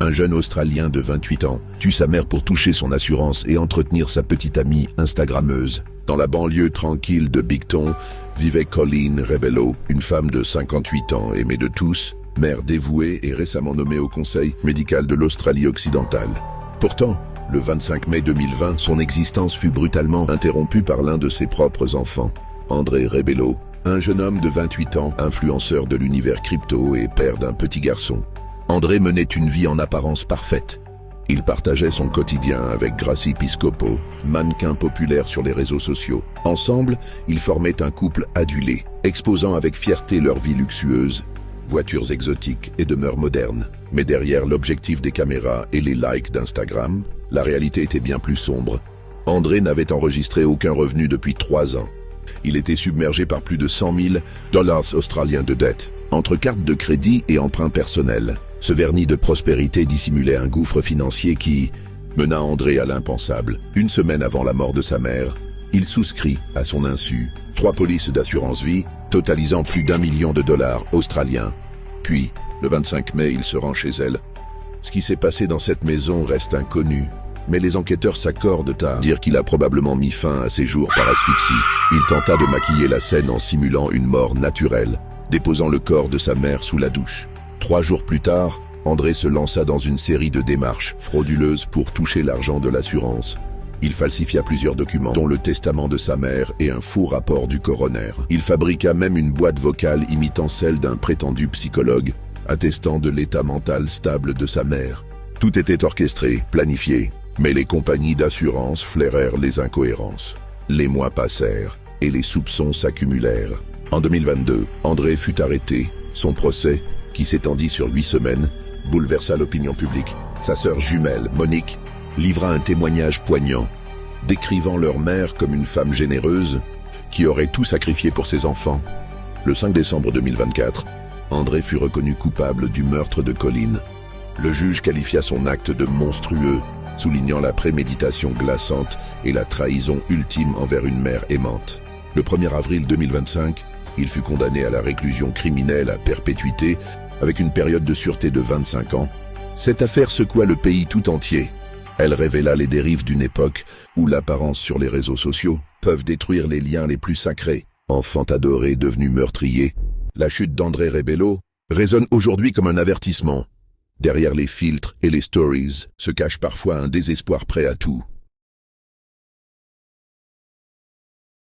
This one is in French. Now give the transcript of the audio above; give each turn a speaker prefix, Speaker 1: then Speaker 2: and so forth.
Speaker 1: Un jeune Australien de 28 ans tue sa mère pour toucher son assurance et entretenir sa petite amie Instagrammeuse. Dans la banlieue tranquille de Bigton, vivait Colleen Rebello, une femme de 58 ans aimée de tous, mère dévouée et récemment nommée au conseil médical de l'Australie-Occidentale. Pourtant, le 25 mai 2020, son existence fut brutalement interrompue par l'un de ses propres enfants, André Rebello, un jeune homme de 28 ans, influenceur de l'univers crypto et père d'un petit garçon. André menait une vie en apparence parfaite. Il partageait son quotidien avec Gracie Piscopo, mannequin populaire sur les réseaux sociaux. Ensemble, ils formaient un couple adulé, exposant avec fierté leur vie luxueuse, voitures exotiques et demeures modernes. Mais derrière l'objectif des caméras et les likes d'Instagram, la réalité était bien plus sombre. André n'avait enregistré aucun revenu depuis 3 ans. Il était submergé par plus de 100 000 dollars australiens de dettes, entre cartes de crédit et emprunts personnels. Ce vernis de prospérité dissimulait un gouffre financier qui mena André à l'impensable. Une semaine avant la mort de sa mère, il souscrit, à son insu, 3 polices d'assurance vie, totalisant plus d'1 million de dollars australiens. Puis, le 25 mai, il se rend chez elle. Ce qui s'est passé dans cette maison reste inconnu, mais les enquêteurs s'accordent à dire qu'il a probablement mis fin à ses jours par asphyxie. Il tenta de maquiller la scène en simulant une mort naturelle, déposant le corps de sa mère sous la douche. 3 jours plus tard, André se lança dans une série de démarches frauduleuses pour toucher l'argent de l'assurance. Il falsifia plusieurs documents, dont le testament de sa mère et un faux rapport du coroner. Il fabriqua même une boîte vocale imitant celle d'un prétendu psychologue, attestant de l'état mental stable de sa mère. Tout était orchestré, planifié, mais les compagnies d'assurance flairèrent les incohérences. Les mois passèrent et les soupçons s'accumulèrent. En 2022, André fut arrêté. Son procès, qui s'étendit sur 8 semaines, bouleversa l'opinion publique. Sa sœur jumelle, Monique, livra un témoignage poignant, décrivant leur mère comme une femme généreuse qui aurait tout sacrifié pour ses enfants. Le 5 décembre 2024, André fut reconnu coupable du meurtre de Colleen. Le juge qualifia son acte de monstrueux, soulignant la préméditation glaçante et la trahison ultime envers une mère aimante. Le 1er avril 2025, il fut condamné à la réclusion criminelle à perpétuité avec une période de sûreté de 25 ans. Cette affaire secoua le pays tout entier. Elle révéla les dérives d'une époque où l'apparence sur les réseaux sociaux peuvent détruire les liens les plus sacrés. Enfant adoré devenu meurtrier, la chute d'André Rebello résonne aujourd'hui comme un avertissement. Derrière les filtres et les stories se cache parfois un désespoir prêt à tout.